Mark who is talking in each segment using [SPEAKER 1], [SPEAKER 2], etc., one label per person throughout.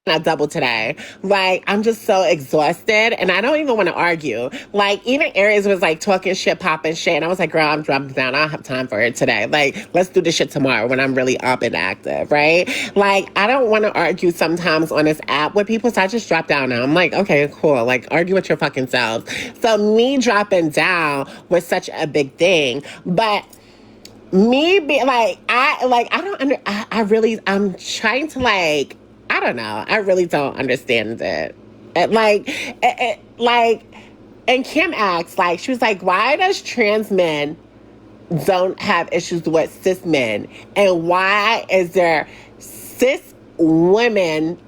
[SPEAKER 1] a double today. Like, I'm just so exhausted and I don't even want to argue. Like, even Aries was like talking shit, popping shit. And I was like, girl, I'm dropping down. I don't have time for it today. Like, let's do this shit tomorrow when I'm really up and active, right? Like, I don't want to argue sometimes on this app with people. So I just drop down now. I'm like, okay, cool. Like, argue with your fucking selves. So me dropping down was such a big thing. But me being like, I'm trying to like, I don't know. I really don't understand it. Like, and Kim asked, like, she was like, why does trans men don't have issues with cis men? And why is there cis women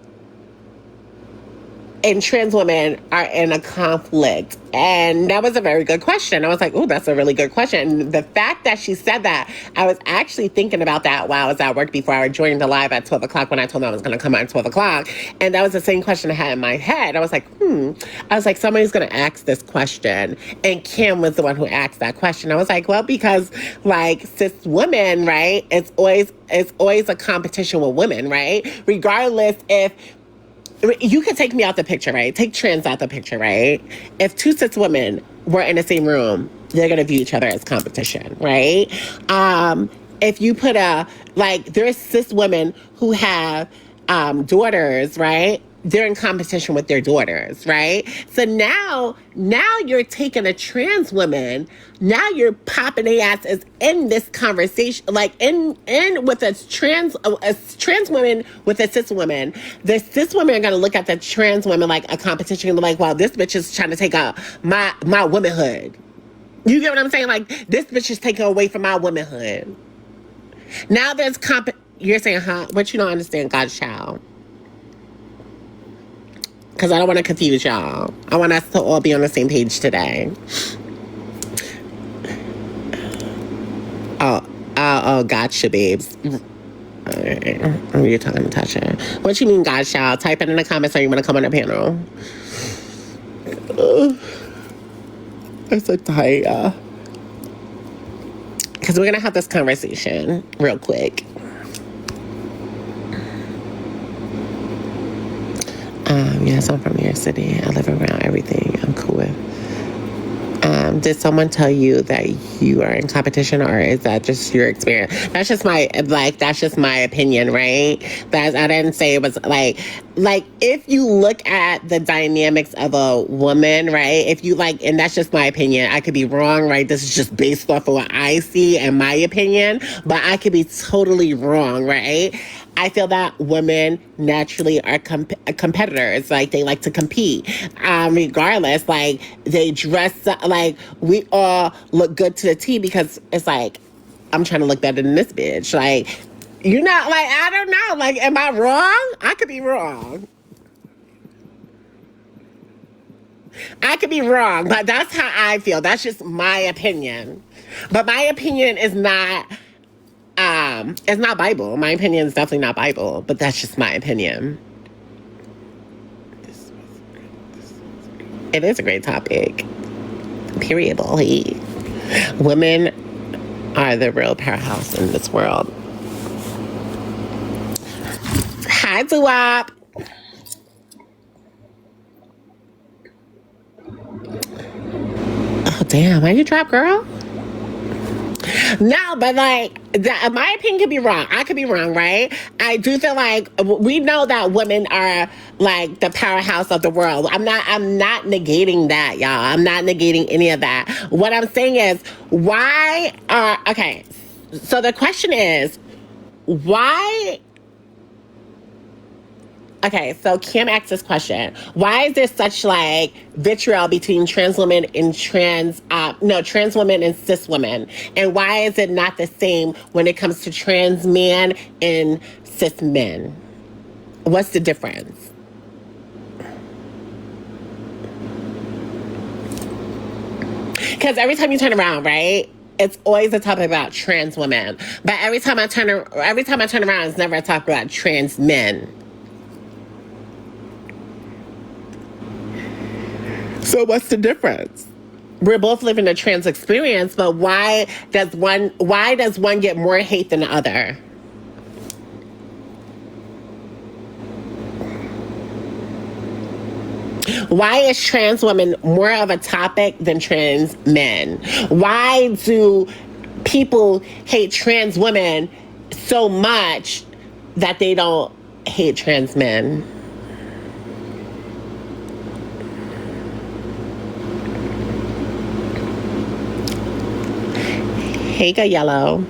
[SPEAKER 1] and trans women are in a conflict? And that was a very good question. I was like, oh, that's a really good question. And the fact that she said that, I was actually thinking about that while I was at work before I joined the live at 12 o'clock when I told them I was going to come on at 12 o'clock. And that was the same question I had in my head. I was like, I was like, somebody's going to ask this question. And Kim was the one who asked that question. I was like, well, because like cis women, right? It's always a competition with women, right? Regardless if you could take me out the picture, right? Take trans out the picture, right? If two cis women were in the same room, they're going to view each other as competition, right? If you put there's cis women who have daughters, right? They're in competition with their daughters, right? So now you're taking a trans woman, now you're popping their asses in this conversation, like in with a trans woman with a cis woman. The cis women are gonna look at the trans women like a competition and be like, wow, this bitch is trying to take out my womanhood. You get what I'm saying? Like, this bitch is taking away from my womanhood. Now there's you're saying, huh? But you don't understand, God's child. Because I don't want to confuse y'all. I want us to all be on the same page today. Oh, gotcha, babes. Alright. You're talking to Tasha. What you mean, gotcha? I'll type it in the comments or you want to come on the panel. I'm so tired. Because we're going to have this conversation real quick. Yes, I'm from New York City. I live around everything. I'm cool with. Did someone tell you that you are in competition, or is that just your experience? That's just my opinion, right? I didn't say it was like if you look at the dynamics of a woman, right? If you and that's just my opinion. I could be wrong, right? This is just based off of what I see and my opinion, but I could be totally wrong, right? I feel that women naturally are competitors. Like, they like to compete. Regardless, like, they dress like, we all look good to the T because it's like, I'm trying to look better than this bitch. Like, you're not, like, I don't know. Like, am I wrong? I could be wrong. I could be wrong, but that's how I feel. That's just my opinion. But my opinion is not... it's not Bible. My opinion is definitely not Bible, but that's just my opinion. It is a great topic. Period. Women are the real powerhouse in this world. Hi, Duop. Oh, damn. Why you drop, girl? No, but like, my opinion could be wrong. I could be wrong, right? I do feel like we know that women are like the powerhouse of the world. I'm not negating that, y'all. I'm not negating any of that. What I'm saying is, okay, so the question is, why... Okay, so Kim asked this question. Why is there such like vitriol between trans women and trans women and cis women? And why is it not the same when it comes to trans men and cis men? What's the difference? Because every time you turn around, right? It's always a topic about trans women. But every time I turn around, it's never a topic about trans men. So what's the difference? We're both living a trans experience, but why does one get more hate than the other? Why is trans women more of a topic than trans men? Why do people hate trans women so much that they don't hate trans men? Hey, go yellow.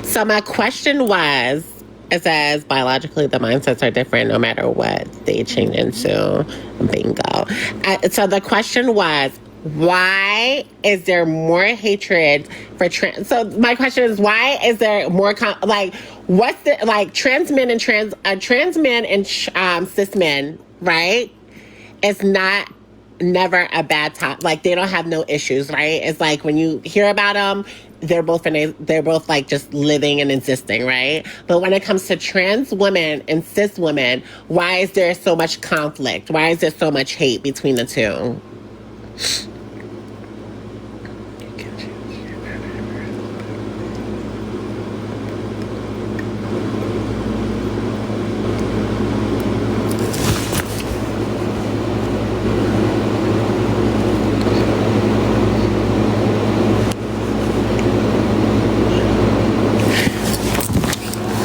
[SPEAKER 1] So my question was, it says biologically the mindsets are different no matter what they change into. Bingo. So the question was, why is there more hatred for trans? So my question is, why is there more what's the trans men and cis men, right? It's not never a bad time. Like, they don't have no issues, right? It's like when you hear about them, they're both like just living and existing, right? But when it comes to trans women and cis women, why is there so much conflict? Why is there so much hate between the two?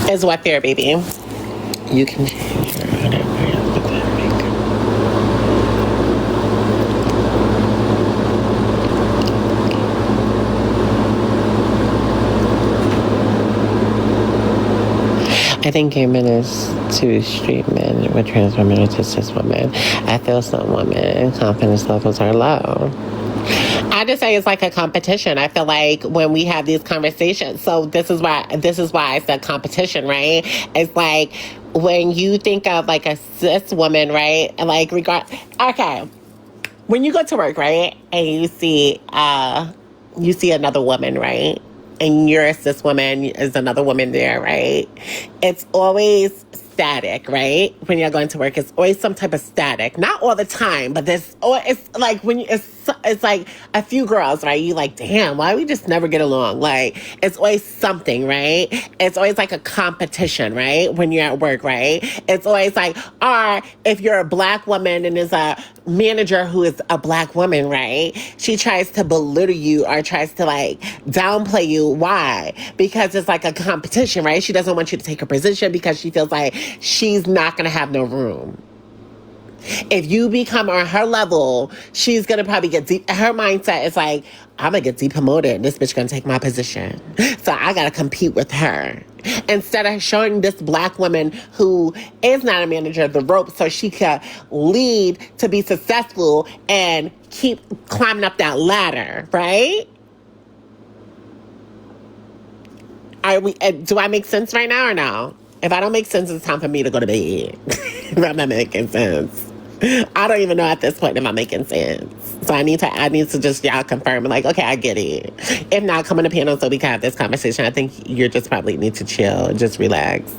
[SPEAKER 1] Is what fear, baby. You can change your I think gay men is to straight men, with trans women are to cis women. I feel some women confidence levels are low. I just say it's like a competition. I feel like when we have these conversations, so this is why I said competition, right? It's like when you think of like a cis woman, right? And like okay, when you go to work, right, and you see another woman, right? And you're a cis woman, is another woman there, right? It's always static, right? When you're going to work, it's always some type of static. Not all the time, but it's like when it's like a few girls, right? You like, damn, why we just never get along? Like, it's always something, right? It's always like a competition, right? When you're at work, right? It's always like, or if you're a black woman and there's a manager who is a black woman, right? She tries to belittle you or tries to like downplay you. Why? Because it's like a competition, right? She doesn't want you to take her position because she feels like she's not going to have no room. If you become on her level, she's going to probably get deep. Her mindset is like, I'm going to get depromoted and this bitch going to take my position. So I got to compete with her. Instead of showing this black woman who is not a manager the ropes so she can lead to be successful and keep climbing up that ladder, right? Do I make sense right now or no? If I don't make sense, it's time for me to go to bed. If I'm not making sense. I don't even know at this point if I'm making sense. So I need to just y'all confirm, like, okay, I get it. If not, come on the panel so we can have this conversation. I think you just probably need to chill and just relax.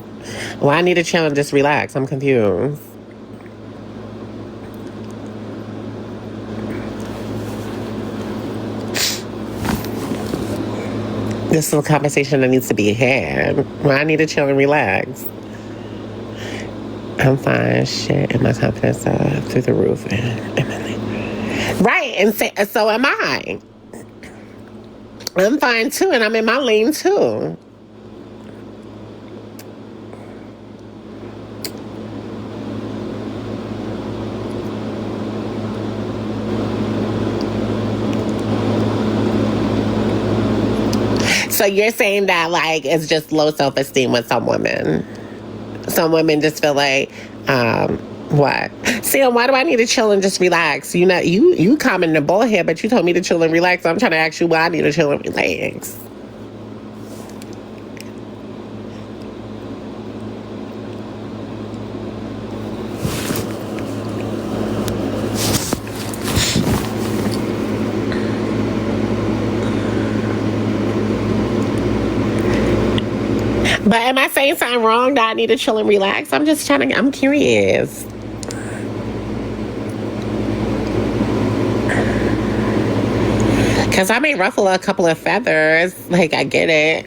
[SPEAKER 1] Well, I need to chill and just relax. I'm confused. This is a conversation that needs to be had. Well, I need to chill and relax. I'm fine. Shit, and my confidence through the roof. Right, and so am I. I'm fine too, and I'm in my lane too. So you're saying that like it's just low self-esteem with some women. Some women just feel like, what? Sam, why do I need to chill and just relax? You know, you commented the Baw'dhead, but you told me to chill and relax. I'm trying to ask you why I need to chill and relax. But am I saying something wrong that I need to chill and relax? I'm curious. Because I may ruffle a couple of feathers. Like, I get it.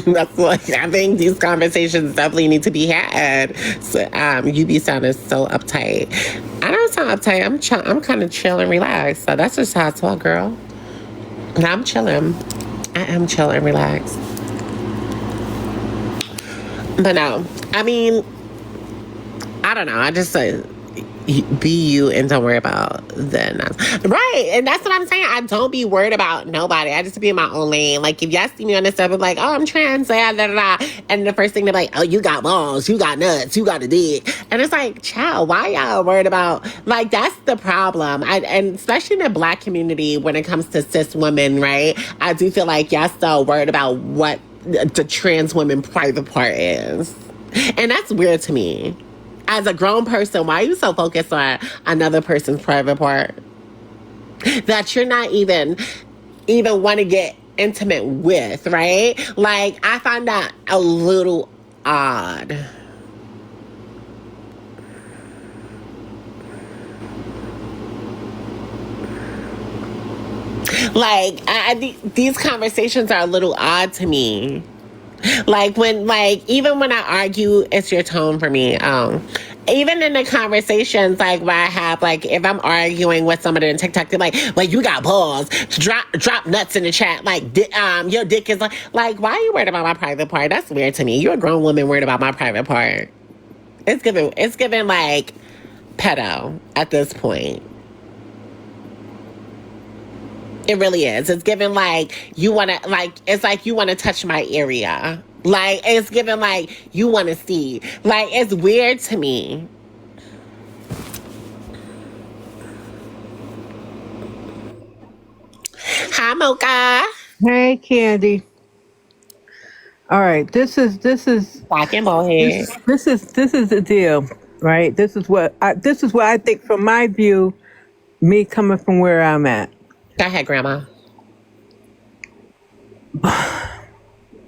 [SPEAKER 1] That's like, I think these conversations definitely need to be had. So, you be sounding so uptight. I don't sound uptight. I'm kind of chill and relaxed. So that's just how I talk, girl. And I'm chilling. I am chill and relaxed. But no, I mean, I don't know. I just say be you and don't worry about the right. And that's what I'm saying. I don't be worried about nobody. I just be in my own lane. Like if y'all see me on this stuff, I'm like, oh, I'm trans, da, da, da, da. And the first thing they're like, oh, you got balls, you got nuts, you got a dick. And it's like, child, why y'all worried about, like, that's the problem. And especially in the Black community when it comes to cis women, right? I do feel like y'all still worried about what the trans woman private part is. And that's weird to me. As a grown person, why are you so focused on another person's private part that you're not even want to get intimate with, right? Like, I find that a little odd. Like, these conversations are a little odd to me. Like when, like, even when I argue, it's your tone for me. Even in the conversations, like where I have, like, if I'm arguing with somebody in TikTok, they're like, you got balls. Drop nuts in the chat. Like, your dick is like, why are you worried about my private part? That's weird to me. You're a grown woman worried about my private part. It's giving like pedo at this point. It really is. It's given like you want to, like, it's like you want to touch my area. Like, it's given like you want to see. Like, it's weird to me. Hi, Mocha.
[SPEAKER 2] Hey, Candy. All right, this is
[SPEAKER 1] Back in Baw'dhead.
[SPEAKER 2] this is the deal, right? This is what I think from my view, me coming from where I'm at.
[SPEAKER 1] Go ahead, Grandma.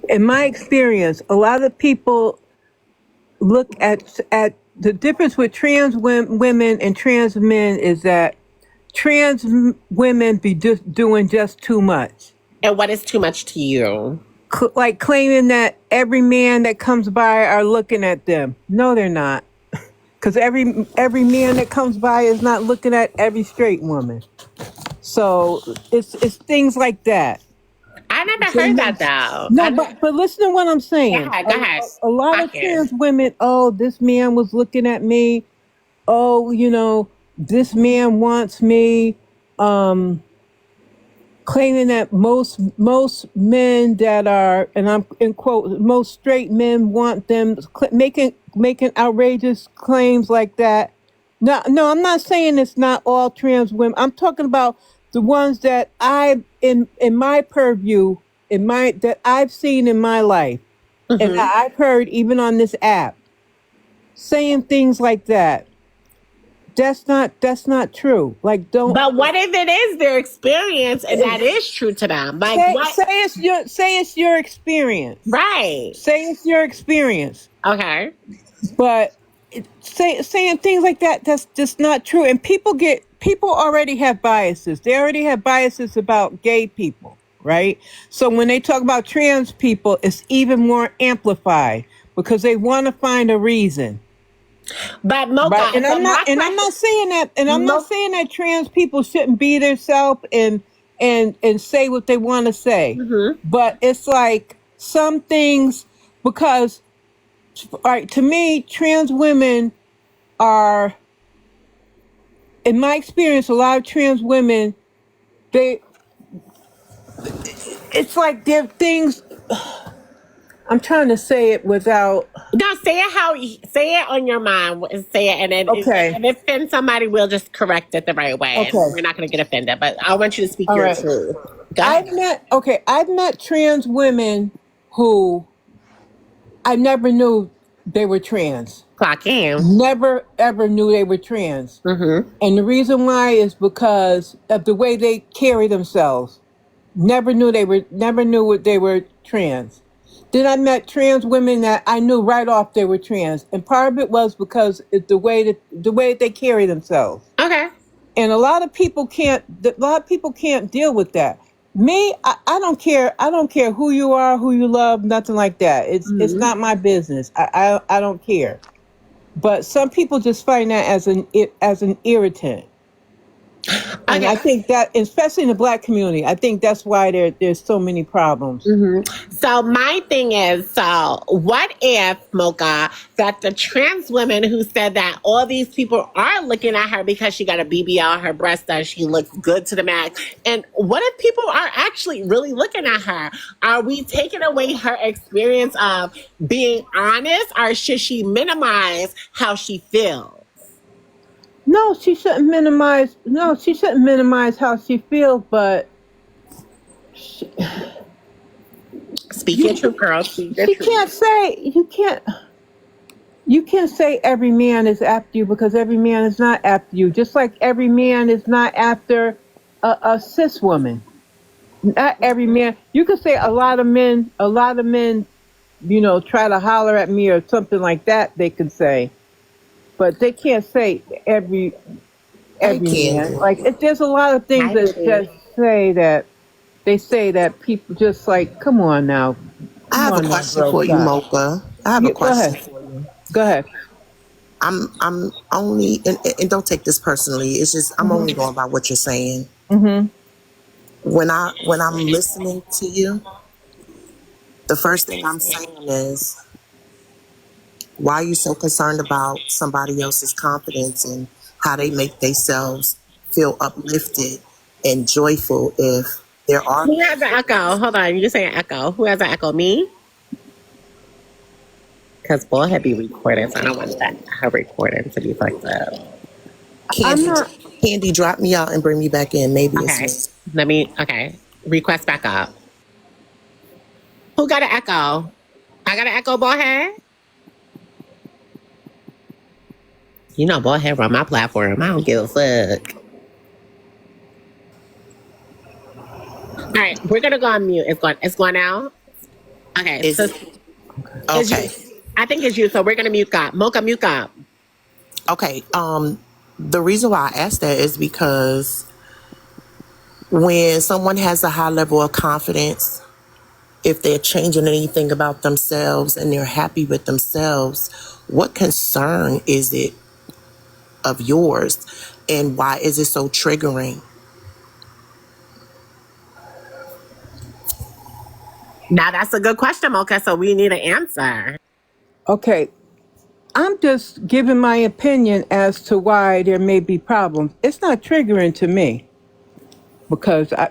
[SPEAKER 2] In my experience, a lot of people look at the difference with trans women and trans men is that trans women be just doing just too much.
[SPEAKER 1] And what is too much to you?
[SPEAKER 2] Like claiming that every man that comes by are looking at them. No, they're not. Because every man that comes by is not looking at every straight woman. So it's things like that.
[SPEAKER 1] I never heard that though.
[SPEAKER 2] No, but listen to what I'm saying.
[SPEAKER 1] Go ahead.
[SPEAKER 2] A lot of trans women, oh, this man was looking at me. Oh, this man wants me. Claiming that most men that are, and I'm in quote, most straight men want them, making outrageous claims like that. No, I'm not saying it's not all trans women. I'm talking about the ones that in my purview, that I've seen in my life, and that I've heard even on this app, saying things like that. That's not true. Like, don't.
[SPEAKER 1] But what if it is their experience and that is true to them? Like,
[SPEAKER 2] say it's your experience,
[SPEAKER 1] right?
[SPEAKER 2] Say it's your experience.
[SPEAKER 1] Okay.
[SPEAKER 2] But saying things like that, that's just not true. And people already have biases. They already have biases about gay people, right? So when they talk about trans people, it's even more amplified because they want to find a reason.
[SPEAKER 1] But Mocha,
[SPEAKER 2] right? And I'm not saying that, not saying that trans people shouldn't be themselves and say what they want to say. But it's like some things, because, all right, to me, trans women are, in my experience, a lot of trans women, it's like they're things. I'm trying to say it without.
[SPEAKER 1] No, say it on your mind. Say it, and then if it offends somebody, we'll just correct it the right way. Okay. We're not going to get offended, but I want you to speak your truth.
[SPEAKER 2] I've met trans women who I never knew they were trans.
[SPEAKER 1] Clock in.
[SPEAKER 2] Never ever knew they were trans. And the reason why is because of the way they carry themselves. Never knew they were trans. Then I met trans women that I knew right off they were trans, and part of it was because it's the way that they carry themselves.
[SPEAKER 1] Okay.
[SPEAKER 2] And a lot of people can't deal with that. Me, I don't care. I don't care who you are, who you love, nothing like that. It's not my business. I don't care. but some people just find that as an irritant. And
[SPEAKER 1] Okay.
[SPEAKER 2] I think that, especially in the black community, I think that's why there's so many problems.
[SPEAKER 1] So my thing is, so what if, Mocha, that the trans women who said that all these people are looking at her because she got a BBL, her breast done, she looks good to the max. And what if people are actually really looking at her? Are we taking away her experience of being honest, or should she minimize how she feels?
[SPEAKER 2] No, she shouldn't minimize. No, she shouldn't minimize how she feels. But she,
[SPEAKER 1] Speak your
[SPEAKER 2] you,
[SPEAKER 1] truth, girl. Speak your
[SPEAKER 2] she
[SPEAKER 1] truth.
[SPEAKER 2] can't say you can't say every man is after you, because every man is not after you. Just like every man is not after a cis woman. Not every man. You could say a lot of men. A lot of men, try to holler at me or something like that. They could say, but they can't say
[SPEAKER 3] Hi,
[SPEAKER 2] every man.
[SPEAKER 3] Candy.
[SPEAKER 2] Like there's a lot of things
[SPEAKER 1] Hi,
[SPEAKER 2] that
[SPEAKER 1] baby.
[SPEAKER 2] say that they say that people just like,
[SPEAKER 3] I
[SPEAKER 2] come
[SPEAKER 3] have a
[SPEAKER 2] on now,
[SPEAKER 3] question
[SPEAKER 2] girl,
[SPEAKER 3] for you,
[SPEAKER 2] stop.
[SPEAKER 3] Mocha. I have a
[SPEAKER 2] You go
[SPEAKER 3] question
[SPEAKER 2] ahead,
[SPEAKER 3] for you.
[SPEAKER 2] go ahead.
[SPEAKER 3] I'm only, and don't take this personally. It's just I'm only
[SPEAKER 2] Mhm,
[SPEAKER 3] going by what you're saying.
[SPEAKER 2] mhm.
[SPEAKER 3] When I'm listening to you, the first thing I'm saying is, why are you so concerned about somebody else's confidence and how they make themselves feel uplifted and joyful if there are
[SPEAKER 1] Who has an
[SPEAKER 3] people?
[SPEAKER 1] echo? Hold on, you're saying echo. Who has an echo? Me? Because Baw'dhead be recording, so I don't want that her recording to be fucked up.
[SPEAKER 2] I'm
[SPEAKER 3] Candy,
[SPEAKER 2] not.
[SPEAKER 3] Candy, drop me out and bring me back in. Maybe it's
[SPEAKER 1] Okay.
[SPEAKER 3] me.
[SPEAKER 1] Okay. Request back up. Who got an echo? I got an echo, Baw'dhead? You know Baw'dhead run my platform. I don't give a fuck. All right, we're gonna go on mute. It's going out. Okay,
[SPEAKER 3] Is
[SPEAKER 1] so
[SPEAKER 3] it
[SPEAKER 1] it's
[SPEAKER 3] okay?
[SPEAKER 1] you. I think it's you, so we're gonna mute up. Mocha, mute up.
[SPEAKER 3] Okay. The reason why I asked that is because when someone has a high level of confidence, if they're changing anything about themselves and they're happy with themselves, what concern is it of yours, and why is it so triggering?
[SPEAKER 1] Now that's a good question, Mocha, so we need an answer.
[SPEAKER 2] Okay, I'm just giving my opinion as to why there may be problems. It's not triggering to me because